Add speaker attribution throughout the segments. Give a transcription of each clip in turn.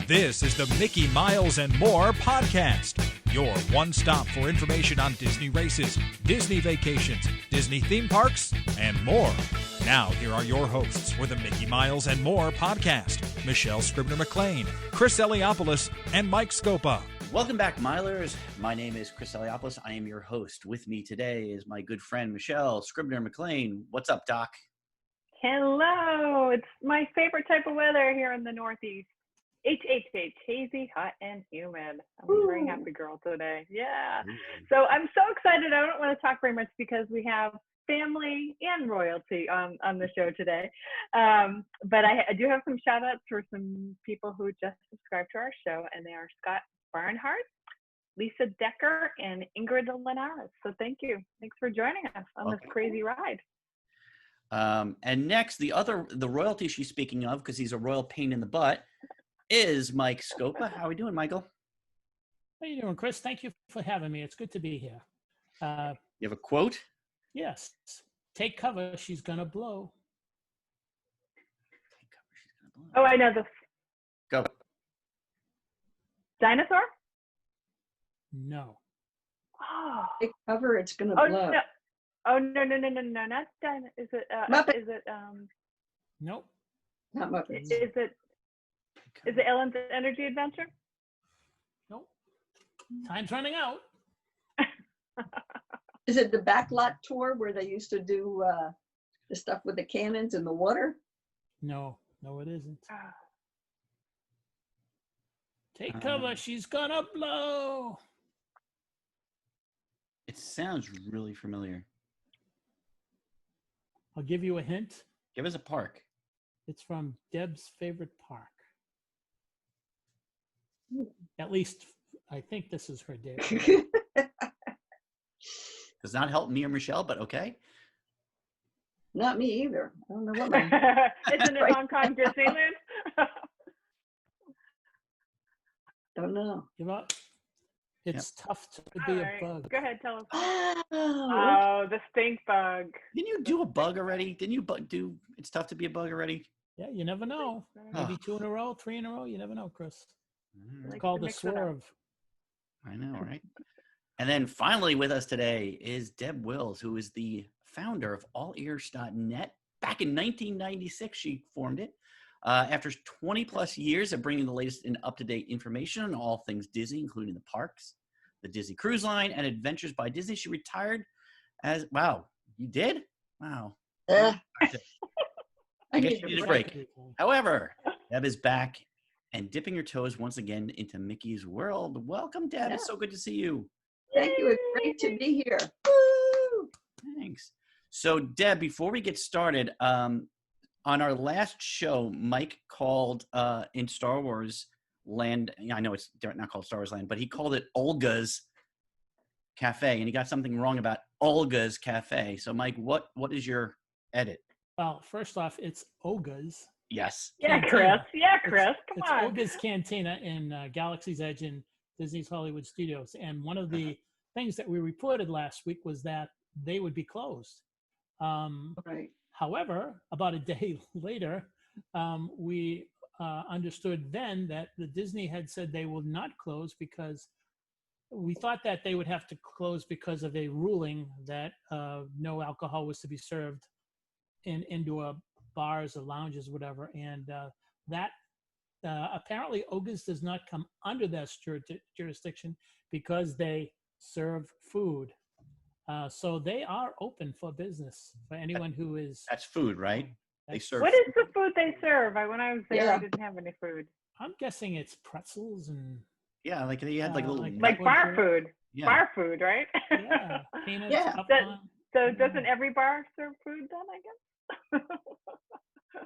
Speaker 1: This is the Mickey Miles and More podcast, your one stop for information on Disney races, Disney vacations, Disney theme parks, and more. Now, here are your hosts for the Mickey Miles and More podcast, Michelle Scribner-McLean, Chris Eliopoulos, and Mike Scopa.
Speaker 2: Welcome back, Milers. My name is Chris Eliopoulos. I am your host. With me today is my good friend, Michelle Scribner-McLean. What's up, Doc?
Speaker 3: Hello. It's my favorite type of weather here in the Northeast. hazy, hot, and humid. I'm a very happy girl today. Yeah. So I'm so excited. I don't want to talk very much because we have family and royalty on the show today. But I do have some shout outs for some people who just subscribed to our show, and they are Scott Barnhart, Lisa Decker, and Ingrid Linares. So thank you. Thanks for joining us on this crazy ride.
Speaker 2: And next, the royalty she's speaking of, because he's a royal pain in the butt, is Mike Scopa. How are we doing, Michael?
Speaker 4: How you doing, Chris? Thank you for having me. It's good to be here.
Speaker 2: You have a quote?
Speaker 4: Yes. Take cover. She's gonna blow.
Speaker 2: Take cover. She's gonna blow.
Speaker 3: Oh, I know this.
Speaker 2: Go.
Speaker 3: Dinosaur?
Speaker 4: No.
Speaker 3: Oh.
Speaker 5: Take cover. It's gonna
Speaker 3: Oh,
Speaker 5: blow.
Speaker 3: no. Oh, no, not dinosaur. Is it?
Speaker 5: Muppet.
Speaker 3: Is it?
Speaker 4: Nope.
Speaker 5: Not Muppets.
Speaker 3: Is it Ellen's Energy Adventure?
Speaker 4: Nope. Time's running out.
Speaker 5: Is it the backlot tour where they used to do the stuff with the cannons in the water?
Speaker 4: No, it isn't.
Speaker 3: Ah.
Speaker 4: Take cover. She's gonna blow.
Speaker 2: It sounds really familiar.
Speaker 4: I'll give you a hint.
Speaker 2: Give us a park.
Speaker 4: It's from Deb's favorite park. At least, I think this is her day.
Speaker 2: Does not help me or Michelle, but okay.
Speaker 5: Not me either. I don't know what my...
Speaker 3: Isn't it Hong Kong Disneyland?
Speaker 5: Don't know.
Speaker 4: Give up. It's tough to be
Speaker 3: All
Speaker 4: a
Speaker 3: right.
Speaker 4: bug.
Speaker 3: Go ahead, tell us.
Speaker 5: Oh,
Speaker 3: Oh, the stink bug.
Speaker 2: Didn't you do a bug already? Didn't you do It's Tough to Be a Bug already?
Speaker 4: Yeah, you never know. Maybe
Speaker 2: Oh.
Speaker 4: 2 in a row, 3 in a row. You never know, Chris. It's
Speaker 3: Like
Speaker 4: called
Speaker 3: to
Speaker 4: the
Speaker 3: mix it up.
Speaker 4: swerve.
Speaker 2: I know, right? And then finally with us today is Deb Wills, who is the founder of allears.net. Back in 1996, she formed it. After 20 plus years of bringing the latest and up-to-date information on all things Disney, including the parks, the Disney Cruise Line, and Adventures by Disney, she retired as, wow, you did? Wow. I guess you need a break. However, Deb is back and dipping her toes once again into Mickey's world. Welcome, Deb. It's so good to see you.
Speaker 5: thank you. It's great to be here. Woo!
Speaker 2: Thanks. So, Deb, before we get started, on our last show, Mike called in Star Wars Land. I know it's not called Star Wars Land, but he called it Olga's Cafe, and he got something wrong about Olga's Cafe. So, Mike, what is your edit?
Speaker 4: Well, first off, it's Olga's.
Speaker 2: Yes.
Speaker 3: Yeah, Chris. Yeah, Chris. Come
Speaker 4: It's
Speaker 3: on.
Speaker 4: Olga's Cantina in Galaxy's Edge in Disney's Hollywood Studios. And one of the things that we reported last week was that they would be closed.
Speaker 5: Right.
Speaker 4: However, about a day later, we understood then that the Disney had said they will not close because we thought that they would have to close because of a ruling that no alcohol was to be served in indoor bars or lounges, whatever. And that apparently Olga's does not come under that jurisdiction because they serve food. So they are open for business for anyone who is.
Speaker 2: That's food, right? They serve.
Speaker 3: What is the food they serve? When I was there,
Speaker 5: Yeah.
Speaker 3: I didn't have any food.
Speaker 4: I'm guessing it's pretzels and.
Speaker 2: Yeah, like they had like a little.
Speaker 3: Like bar food.
Speaker 2: Yeah.
Speaker 3: Bar food, right?
Speaker 4: Yeah, peanuts,
Speaker 5: Yeah.
Speaker 4: popcorn.
Speaker 3: So doesn't every bar serve food then, I guess?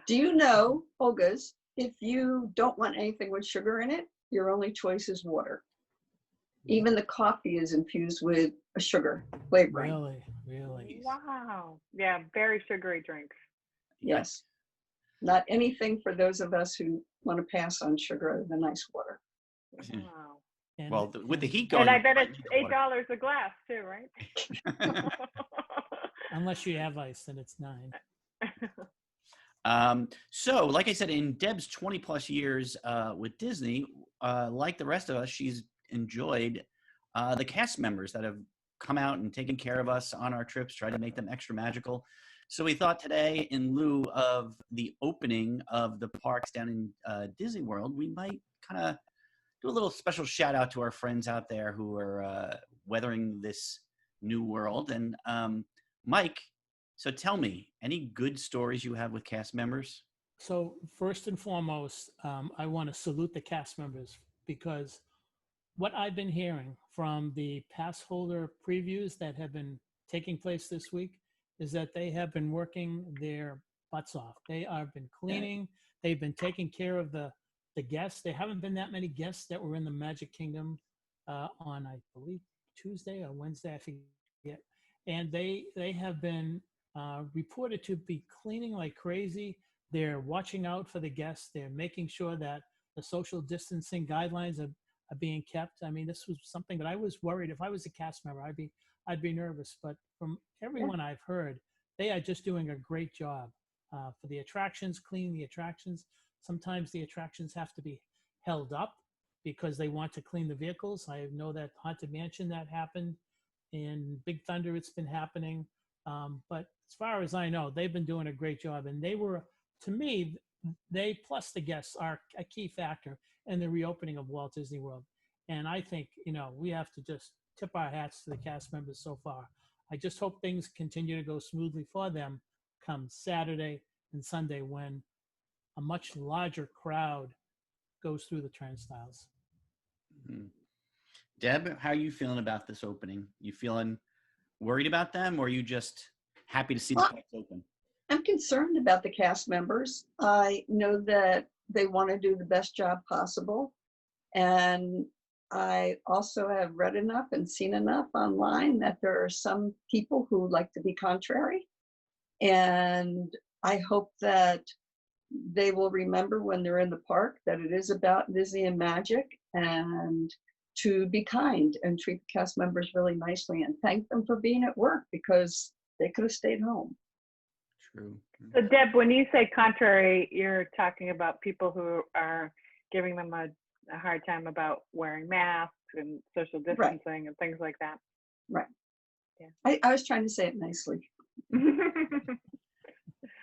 Speaker 5: Do you know, Olga's, if you don't want anything with sugar in it, your only choice is water. Even the coffee is infused with a sugar flavoring.
Speaker 4: Really.
Speaker 3: Wow. Yeah, very sugary drinks.
Speaker 5: Yes. Not anything for those of us who want to pass on sugar other than nice water.
Speaker 3: Wow.
Speaker 4: And-
Speaker 2: Well, with the heat going.
Speaker 3: And I bet
Speaker 2: you
Speaker 3: it's
Speaker 2: might need water.
Speaker 3: $8 a glass too, right?
Speaker 4: Unless you have ice, then it's $9.
Speaker 2: So, like I said, in Deb's 20 plus years with Disney, like the rest of us, she's enjoyed the cast members that have come out and taken care of us on our trips, tried to make them extra magical. So we thought today, in lieu of the opening of the parks down in Disney World, we might kind of do a little special shout out to our friends out there who are weathering this new world. And Mike, so tell me, any good stories you have with cast members?
Speaker 4: So first and foremost, I want to salute the cast members because what I've been hearing from the pass holder previews that have been taking place this week is that they have been working their butts off. They have been cleaning. They've been taking care of the guests. There haven't been that many guests that were in the Magic Kingdom on, I believe, Tuesday or Wednesday, I forget. And they have been reported to be cleaning like crazy. They're watching out for the guests. They're making sure that the social distancing guidelines are being kept. I mean, this was something that I was worried. If I was a cast member, I'd be nervous. But from everyone I've heard, they are just doing a great job for the attractions, cleaning the attractions. Sometimes the attractions have to be held up because they want to clean the vehicles. I know that Haunted Mansion that happened. In Big Thunder, it's been happening. But as far as I know, they've been doing a great job. And they were, to me, they plus the guests are a key factor in the reopening of Walt Disney World. And I think, we have to just tip our hats to the cast members so far. I just hope things continue to go smoothly for them come Saturday and Sunday when a much larger crowd goes through the turnstiles.
Speaker 2: Mm-hmm. Deb, how are you feeling about this opening? You feeling worried about them, or are you just happy to see the parks open?
Speaker 5: I'm concerned about the cast members. I know that they want to do the best job possible. And I also have read enough and seen enough online that there are some people who like to be contrary. And I hope that they will remember when they're in the park that it is about Disney and magic, and to be kind and treat the cast members really nicely and thank them for being at work because they could have stayed home.
Speaker 2: True.
Speaker 3: So Deb, when you say contrary, you're talking about people who are giving them a hard time about wearing masks and social distancing and things like that.
Speaker 5: Right.
Speaker 3: Yeah.
Speaker 5: I was trying to say it nicely.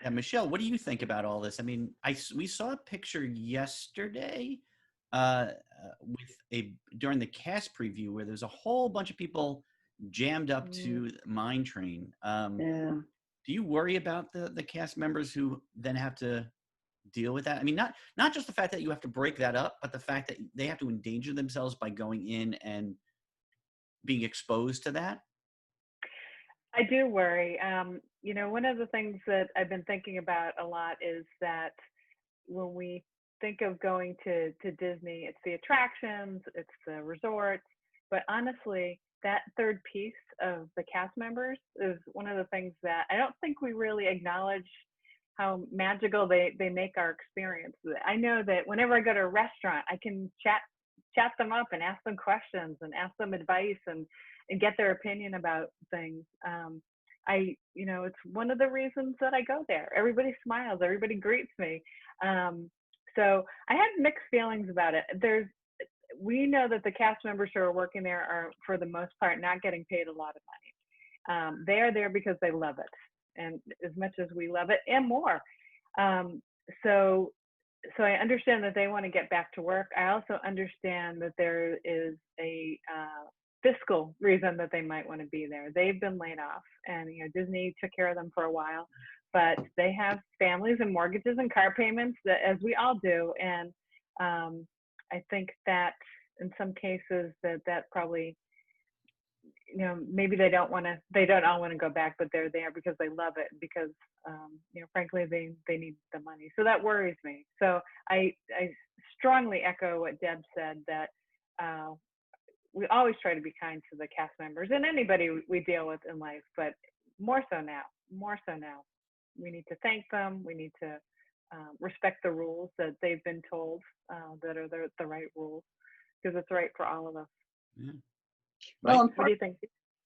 Speaker 2: Yeah, Michelle, what do you think about all this? I mean, we saw a picture yesterday during the cast preview where there's a whole bunch of people jammed up to Mine Train. Do you worry about the cast members who then have to deal with that? I mean, not just the fact that you have to break that up, but the fact that they have to endanger themselves by going in and being exposed to that.
Speaker 3: I do worry. One of the things that I've been thinking about a lot is that when we think of going to Disney, it's the attractions, it's the resorts, but honestly, that third piece of the cast members is one of the things that I don't think we really acknowledge how magical they make our experience. I know that whenever I go to a restaurant, I can chat them up and ask them questions and ask them advice and get their opinion about things. It's one of the reasons that I go there. Everybody smiles, everybody greets me. So I have mixed feelings about it. We know that the cast members who are working there are, for the most part, not getting paid a lot of money. They are there because they love it, and as much as we love it and more. So I understand that they want to get back to work. I also understand that there is a fiscal reason that they might want to be there. They've been laid off, and Disney took care of them for a while, but they have families and mortgages and car payments, that, as we all do. And I think that in some cases that probably, maybe they don't all want to go back, but they're there because they love it, because frankly they need the money. So that worries me. So I strongly echo what Deb said, that we always try to be kind to the cast members and anybody we deal with in life, but more so now. We need to thank them. We need to respect the rules that they've been told that are the right rules, because it's right for all of us.
Speaker 2: Yeah.
Speaker 5: Well,
Speaker 2: Right.
Speaker 3: What do you think?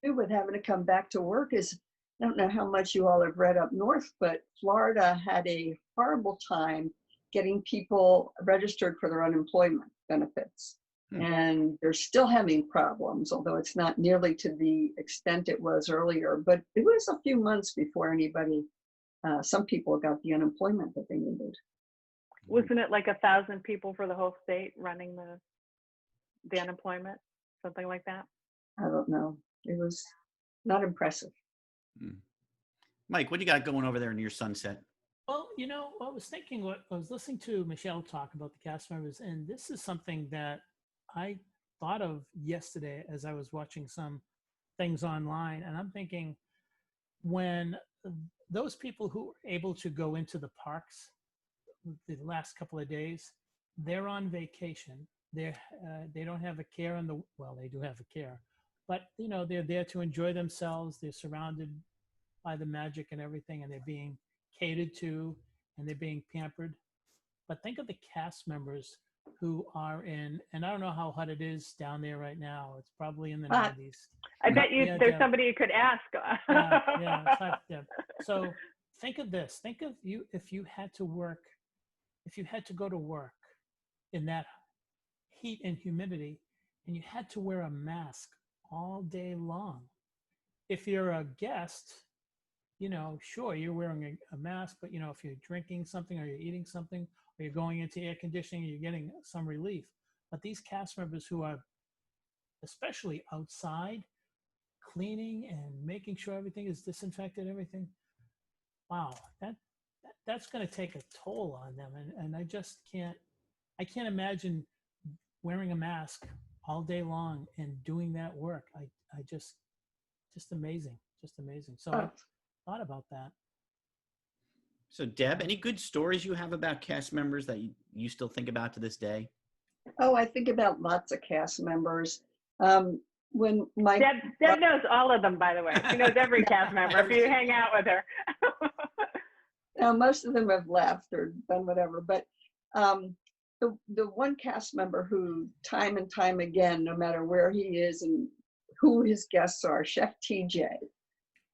Speaker 5: With having to come back to work is I don't know how much you all have read up north, but Florida had a horrible time getting people registered for their unemployment benefits. And they're still having problems, although it's not nearly to the extent it was earlier. But it was a few months before anybody, some people got the unemployment that they needed.
Speaker 3: Wasn't it like 1,000 people for the whole state running the unemployment, something like that?
Speaker 5: I don't know. It was not impressive.
Speaker 2: Mike, what do you got going over there in your sunset?
Speaker 4: Well, you know, I was thinking, I was listening to Michelle talk about the cast members, and this is something that I thought of yesterday as I was watching some things online. And I'm thinking, when those people who were able to go into the parks the last couple of days, they're on vacation. They don't have a care well, they do have a care, but you know, they're there to enjoy themselves. They're surrounded by the magic and everything, and they're being catered to, and they're being pampered. But think of the cast members who are in, and I don't know how hot it is down there right now. It's probably in the 90s.
Speaker 3: I bet there's
Speaker 4: Deb.
Speaker 3: somebody you could ask.
Speaker 4: Yeah, it's hot, Deb. So think of this. Think of you if you had to go to work in that heat and humidity, and you had to wear a mask all day long. If you're a guest, you know, sure, you're wearing a mask, but you know, if you're drinking something or you're eating something, or you're going into air conditioning, you're getting some relief. But these cast members who are especially outside, cleaning and making sure everything is disinfected, everything, wow, that's going to take a toll on them. And I just can't imagine wearing a mask all day long and doing that work. I just amazing. So I thought about that.
Speaker 2: So Deb, any good stories you have about cast members that you still think about to this day?
Speaker 5: Oh, I think about lots of cast members. When my
Speaker 3: Deb knows all of them, by the way. She knows every cast member if you hang out with her.
Speaker 5: Now, most of them have left or done whatever, but the one cast member who time and time again, no matter where he is and who his guests are, Chef TJ,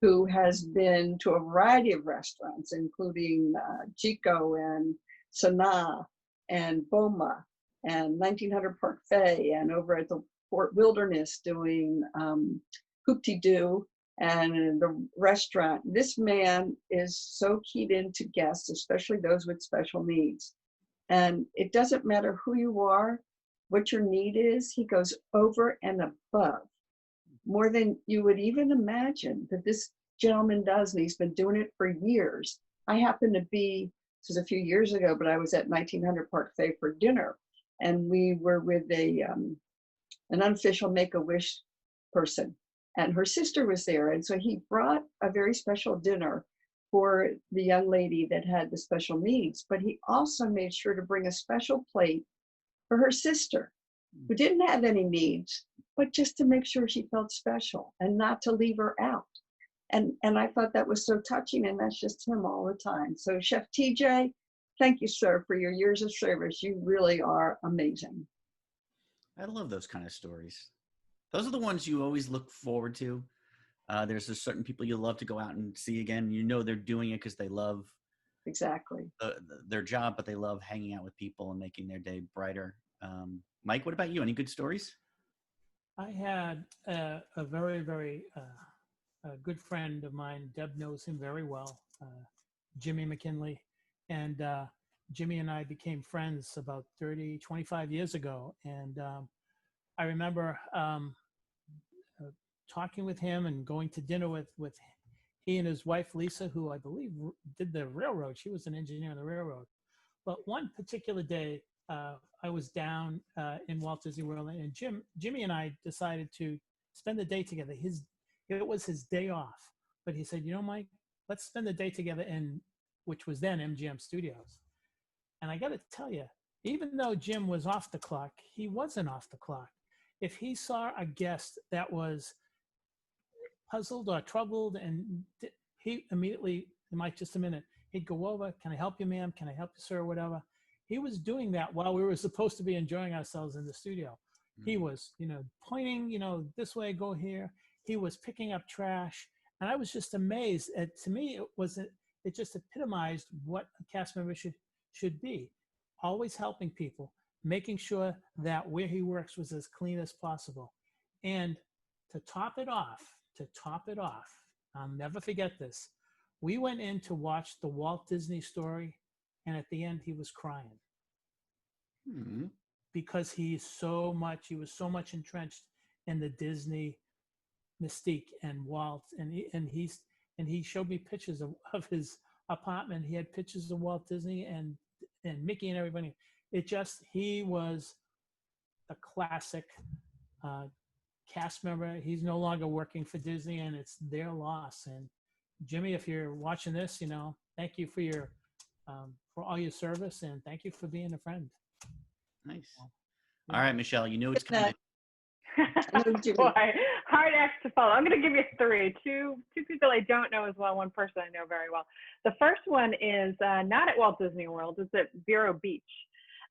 Speaker 5: who has been to a variety of restaurants, including Chico and Sanaa and Boma and 1900 Park Fay, and over at the Fort Wilderness doing Hoop-Dee-Doo and the restaurant. This man is so keyed into guests, especially those with special needs. And it doesn't matter who you are, what your need is, he goes over and above, more than you would even imagine that this gentleman does, and he's been doing it for years. I happened to be, this was a few years ago, but I was at 1900 Park Fay for dinner, and we were with an unofficial Make-A-Wish person, and her sister was there, and so he brought a very special dinner for the young lady that had the special needs, but he also made sure to bring a special plate for her sister who didn't have any needs, but just to make sure she felt special and not to leave her out. And I thought that was so touching, and that's just him all the time. So Chef TJ, thank you, sir, for your years of service. You really are amazing.
Speaker 2: I love those kind of stories. Those are the ones you always look forward to. There's just certain people you love to go out and see again. You know they're doing it because they love
Speaker 5: exactly
Speaker 2: their job, but they love hanging out with people and making their day brighter. Mike, what about you? Any good stories?
Speaker 4: I had a very, very good friend of mine. Deb knows him very well, Jimmy McKinley. And Jimmy and I became friends about 25 years ago. And I remember talking with him and going to dinner with he and his wife, Lisa, who I believe did the railroad. She was an engineer on the railroad. But one particular day, I was down in Walt Disney World, and Jimmy and I decided to spend the day together. It was his day off, but he said, you know, Mike, let's spend the day together which was then MGM Studios. And I got to tell you, even though Jim was off the clock, he wasn't off the clock. If he saw a guest that was puzzled or troubled, and he immediately, Mike, just a minute, he'd go over, can I help you, ma'am? Can I help you, sir? Whatever. He was doing that while we were supposed to be enjoying ourselves in the studio. He was, pointing, this way, go here. He was picking up trash. And I was just amazed. To me, it just epitomized what a cast member should be. Always helping people, making sure that where he works was as clean as possible. And to top it off, I'll never forget this. We went in to watch the Walt Disney Story, and at the end he was crying because he was so much entrenched in the Disney mystique and Walt, and he showed me pictures of his apartment. He had pictures of Walt Disney and Mickey and everybody. He was a classic cast member. He's no longer working for Disney, and it's their loss. And Jimmy, if you're watching this, thank you for all your service, and thank you for being a friend.
Speaker 2: Nice.
Speaker 4: Yeah.
Speaker 2: All right, Michelle, it's coming.
Speaker 3: Boy, hard act to follow. I'm going to give you three. Two people I don't know as well. One person I know very well. The first one is not at Walt Disney World. It's at Vero Beach.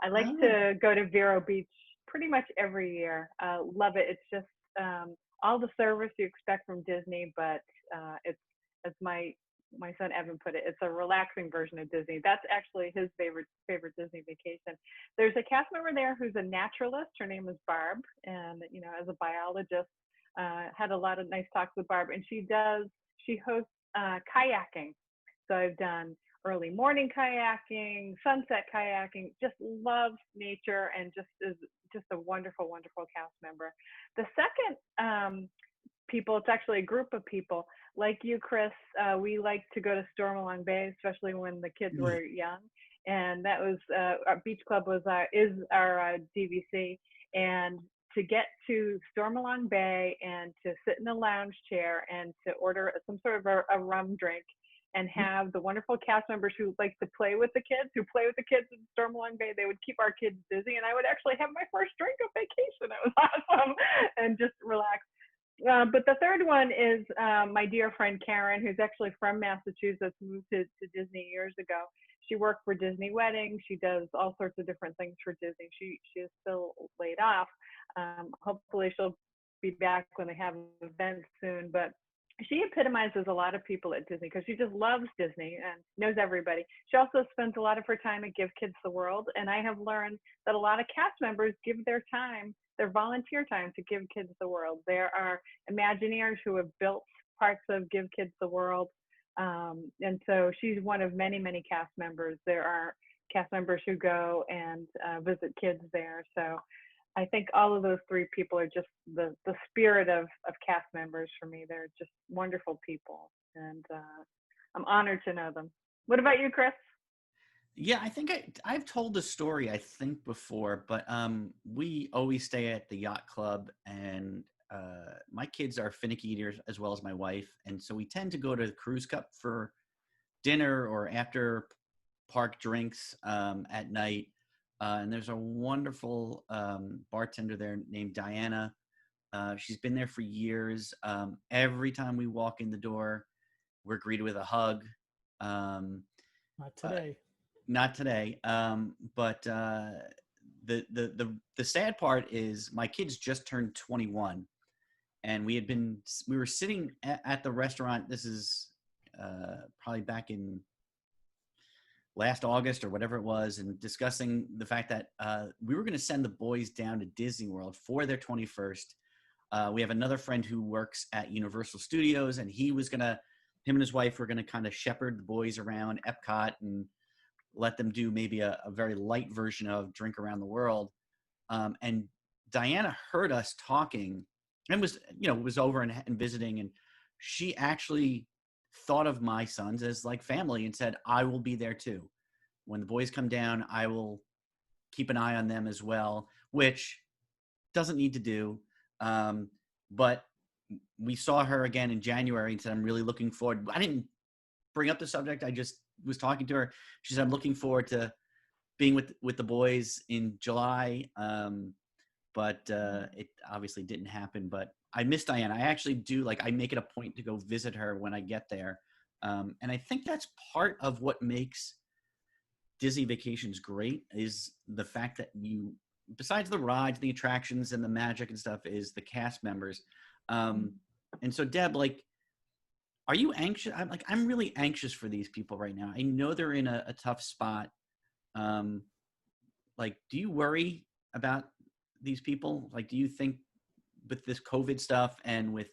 Speaker 3: I like to go to Vero Beach pretty much every year. Love it. It's just all the service you expect from Disney, but it's my son Evan put it, it's a relaxing version of Disney. That's actually his favorite Disney vacation. There's a cast member there who's a naturalist. Her name is Barb, and as a biologist, had a lot of nice talks with Barb, and she hosts kayaking. So I've done early morning kayaking, sunset kayaking, just loves nature, and is just a wonderful, wonderful cast member. The second it's actually a group of people like you, Chris. We like to go to Stormalong Bay, especially when the kids were young, and that was our beach club is our DVC. And to get to Stormalong Bay and to sit in a lounge chair and to order some sort of a rum drink and have the wonderful cast members who like to play with the kids, in Stormalong Bay. They would keep our kids busy, and I would actually have my first drink of vacation. It was awesome, and just relax. But the third one is my dear friend Karen, who's actually from Massachusetts, moved to Disney years ago. She worked for Disney Weddings. She does all sorts of different things for Disney. She is still laid off. Hopefully she'll be back when they have events soon. But she epitomizes a lot of people at Disney because she just loves Disney and knows everybody. She also spends a lot of her time at Give Kids the World. And I have learned that a lot of cast members give their volunteer time to Give Kids the World. There are Imagineers who have built parts of Give Kids the World. And so she's one of many, many cast members. There are cast members who go and visit kids there. So I think all of those three people are just the spirit of cast members for me. They're just wonderful people, and I'm honored to know them. What about you, Chris?
Speaker 2: Yeah, I think I've told the story, I think, before, but we always stay at the yacht club, and my kids are finicky eaters as well as my wife. And so we tend to go to the Cruise Cup for dinner or after park drinks at night. And there's a wonderful bartender there named Diana. She's been there for years. Every time we walk in the door, we're greeted with a hug.
Speaker 4: Not today.
Speaker 2: Not today. But the sad part is my kids just turned 21, and we were sitting at the restaurant. This is probably back in last August or whatever it was, and discussing the fact that we were going to send the boys down to Disney World for their 21st. We have another friend who works at Universal Studios, and him and his wife were going to kind of shepherd the boys around Epcot and let them do maybe a very light version of Drink Around the World. And Diana heard us talking and was over and visiting. And she actually thought of my sons as like family and said, I will be there too. When the boys come down, I will keep an eye on them as well, which doesn't need to do. But we saw her again in January and said, I'm really looking forward. I didn't bring up the subject. I just was talking to her. She said, I'm looking forward to being with the boys in July. But it obviously didn't happen, but I miss Diana. I actually do. I make it a point to go visit her when I get there. And I think that's part of what makes Disney vacations great, is the fact that besides the rides, the attractions and the magic and stuff, is the cast members. And so Deb, Are you anxious? I'm really anxious for these people right now. I know they're in a tough spot. Like, do you worry about these people? Like, do you think with this COVID stuff and with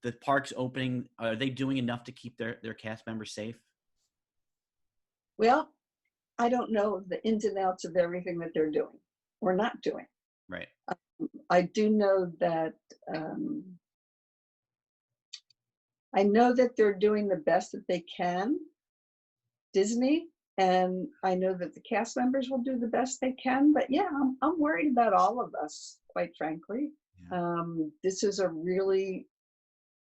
Speaker 2: the parks opening, are they doing enough to keep their cast members safe?
Speaker 5: Well, I don't know the ins and outs of everything that they're doing or not doing.
Speaker 2: Right.
Speaker 5: I do know that I know that they're doing the best that they can, Disney, and I know that the cast members will do the best they can. But yeah, I'm worried about all of us, quite frankly.
Speaker 2: Yeah.
Speaker 5: This is a really,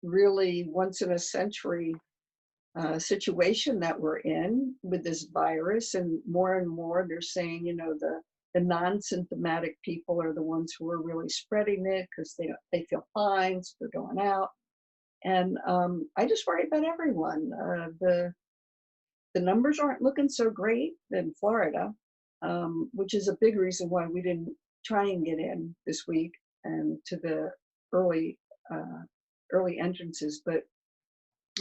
Speaker 5: really once in a century situation that we're in with this virus, and more they're saying, you know, the non-symptomatic people are the ones who are really spreading it because they feel fine, so they're going out. And I just worry about everyone. The numbers aren't looking so great in Florida, which is a big reason why we didn't try and get in this week and to the early entrances. But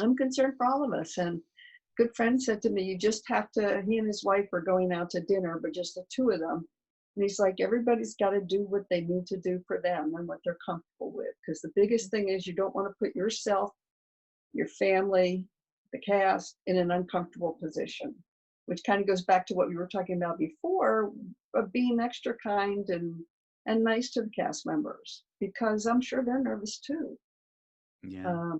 Speaker 5: I'm concerned for all of us. And a good friend said to me, you just have to, he and his wife are going out to dinner, but just the two of them. And he's like, everybody's got to do what they need to do for them and what they're comfortable with. Because the biggest thing is you don't want to put yourself, your family, the cast in an uncomfortable position, which kind of goes back to what we were talking about before of being extra kind and nice to the cast members, because I'm sure they're nervous too.
Speaker 2: Yeah.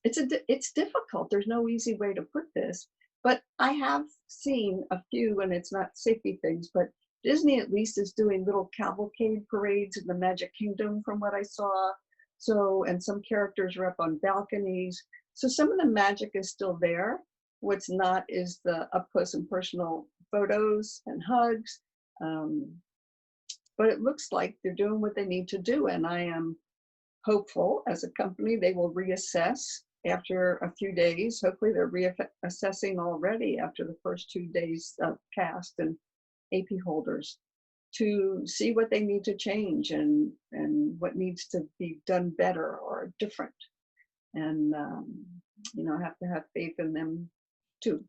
Speaker 5: It's difficult. There's no easy way to put this, but I have seen a few, and it's not safety things, but Disney at least is doing little cavalcade parades in the Magic Kingdom from what I saw. So, and some characters are up on balconies. So some of the magic is still there. What's not is the up close and personal photos and hugs. But it looks like they're doing what they need to do. And I am hopeful as a company, they will reassess after a few days. Hopefully they're reassessing already after the first 2 days of cast and AP holders to see what they need to change and what needs to be done better or different. And, you know, I have to have faith in them too.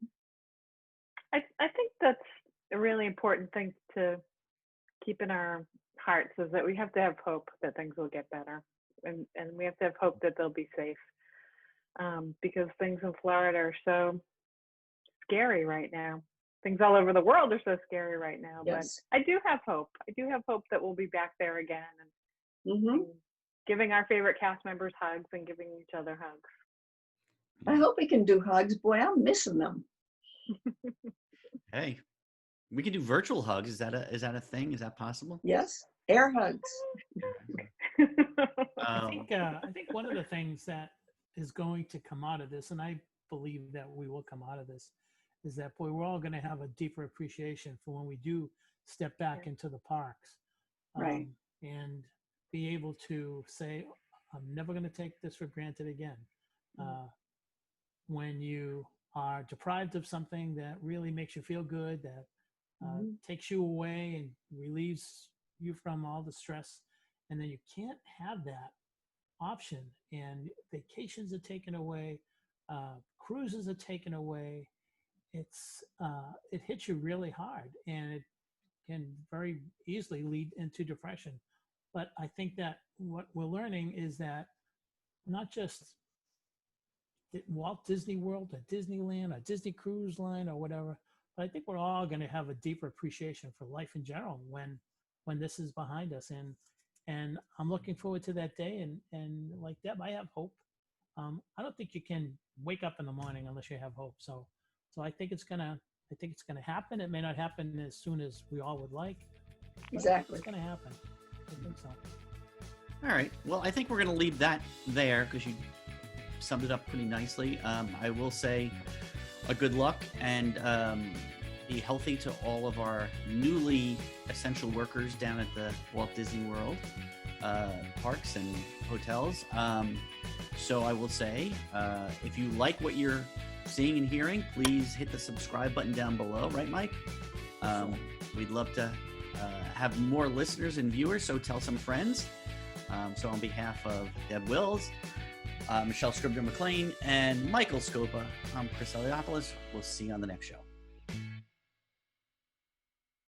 Speaker 3: I think that's a really important thing to keep in our hearts, is that we have to have hope that things will get better. And we have to have hope that they'll be safe, because things in Florida are so scary right now. Things all over the world are so scary right now.
Speaker 5: Yes.
Speaker 3: But I do have hope. I do have hope that we'll be back there again and giving our favorite cast members hugs and giving each other hugs.
Speaker 5: I hope we can do hugs. Boy, I'm missing them.
Speaker 2: Hey, we can do virtual hugs. Is that a thing? Is that possible?
Speaker 5: Yes, air hugs.
Speaker 4: I think one of the things that is going to come out of this, and I believe that we will come out of this, is that, boy, we're all going to have a deeper appreciation for when we do step back into the parks.
Speaker 5: Right.
Speaker 4: And be able to say, I'm never going to take this for granted again. When you are deprived of something that really makes you feel good, that takes you away and relieves you from all the stress, and then you can't have that option, and vacations are taken away, cruises are taken away. It hits you really hard, and it can very easily lead into depression. But I think that what we're learning is that not just Walt Disney World or Disneyland or Disney Cruise Line or whatever, but I think we're all going to have a deeper appreciation for life in general when this is behind us. And I'm looking forward to that day. And like Deb, I have hope. I don't think you can wake up in the morning unless you have hope. So I think it's gonna happen. It may not happen as soon as we all would like.
Speaker 5: Exactly.
Speaker 4: It's gonna happen. I think so.
Speaker 2: All right. Well, I think we're going to leave that there because you summed it up pretty nicely. I will say a good luck and be healthy to all of our newly essential workers down at the Walt Disney World parks and hotels. So I will say, if you like what you're seeing and hearing, please hit the subscribe button down below. Right, Mike? We'd love to have more listeners and viewers, so tell some friends. So on behalf of Deb Wills, Michelle Scribner-McLean, and Michael Scopa. I'm Chris Eliopoulos. We'll see you on the next show.